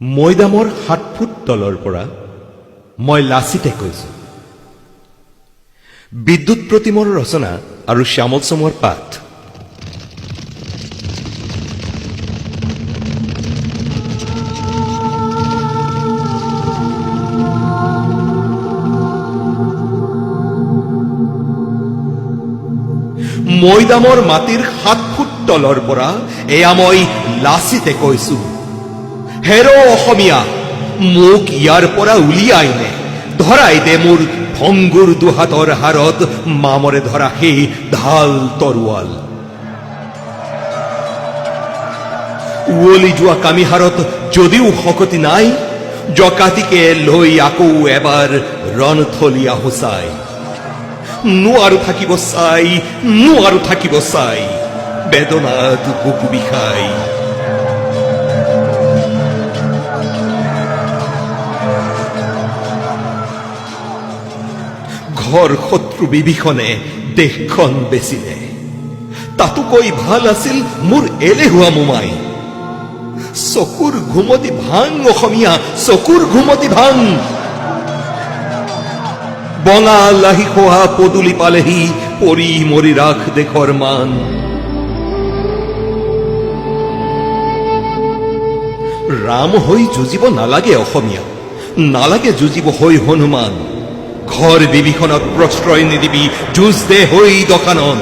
মৈদামৰ 7 ফুট তলৰ পৰা মই লাচিতে কৈছো। বিদ্যুৎ প্ৰতিমৰ ৰচনা আৰু শ্যামল চমৰ পাঠ। মৈদামৰ মাটিৰ 7 ফুট তলৰ পৰা এয়া মই লাচিতে কৈছো। হেৰ অসমীয়া, মোক ইয়াৰ পৰা উলিয়াই নে, ধৰাই দে মোৰ ভংগুৰ দুহাতৰ হাৰত মামৰে ধৰা সেই ঢাল তৰোৱাল। উৱলি যোৱা কামিহাৰত যদিও শকতি নাই, জকাতিকে লৈ আকৌ এবাৰ ৰণথলীয়া হুচাই। নোৱাৰো থাকিব চাই, বেদনাত বুকু বিষাই। ঘৰ শত্ৰু বিভীষণে দেশখন বেচিলে, তাতোকৈ ভাল আছিল মোৰ এলেহুৱা মোমাই। চকুৰ ঘুমতি ভাং অসমীয়া, চকুৰ ঘুমতি ভাং। বঙা লাহি খোৱা পদূলি পালেহি, পৰি মৰি ৰাখ দেশৰ মান। ৰাম হৈ যুঁজিব নালাগে অসমীয়া, নালাগে যুঁজিব হৈ হনুমান। ঘৰ বিভীষণত প্ৰশ্ৰয় নিদিবি, যুঁজ দে হৈ দশানন।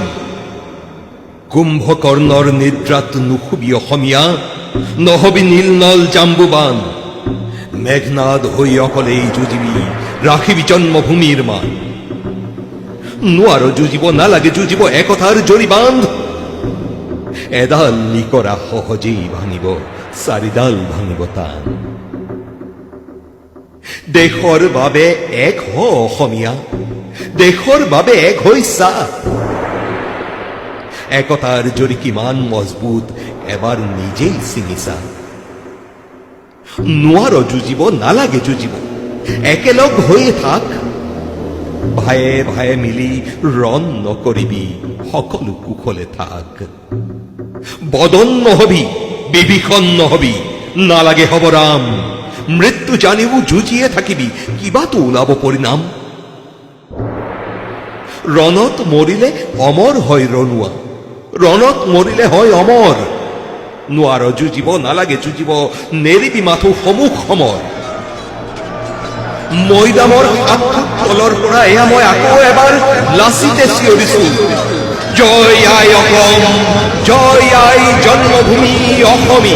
কুম্ভকৰ্ণৰ নিদ্ৰাত নুশুবি অসমীয়া, নহবি নীলনল জাম্বুবান। মেঘনাদ হৈ অকলেই যুঁজিবি, ৰাখিবি জন্মভূমিৰ মান। নোৱাৰ যুঁজিব, নালাগে যুঁজিব, একতাৰ জৰি বান্ধ। এডাল নিকৰা সহজেই ভাঙিব, চাৰিডাল ভাঙিব টান। দেশৰ বাবে এক হ অসমীয়া, দেশৰ বাবে এক হৈ চা। একতাৰ জৰি কিমান মজবুত, এবাৰ নিজেই ছিঙি চা। নোৱাৰ যুঁজিব, নালাগে যুঁজিব, একেলগ হৈয়ে থাক। ভায়ে ভায়ে মিলি ৰণ নকৰিবি, সকলো কুশলে থাক। বদন নহবি, বিভীষণ নহবি, নালাগে হব ৰাম। মৃত্যু জানিও যুঁজিয়ে থাকিবি, কিবাতো ওলাব পৰিণাম। ৰণত মৰিলে অমৰ হয় ৰণুৱা, ৰণত মৰিলে হয় অমৰ। নোৱাৰ যুঁজিব, নালাগে যুঁজিব, নেৰিবি মাথো সমুখ সমৰ। মৈদামৰ 7 ফুট তলৰ পৰা এয়া মই আকৌ এবাৰ লাচিতে চিঞৰিছো। জয় আই অসম, জয় আই জন্মভূমি অসমী।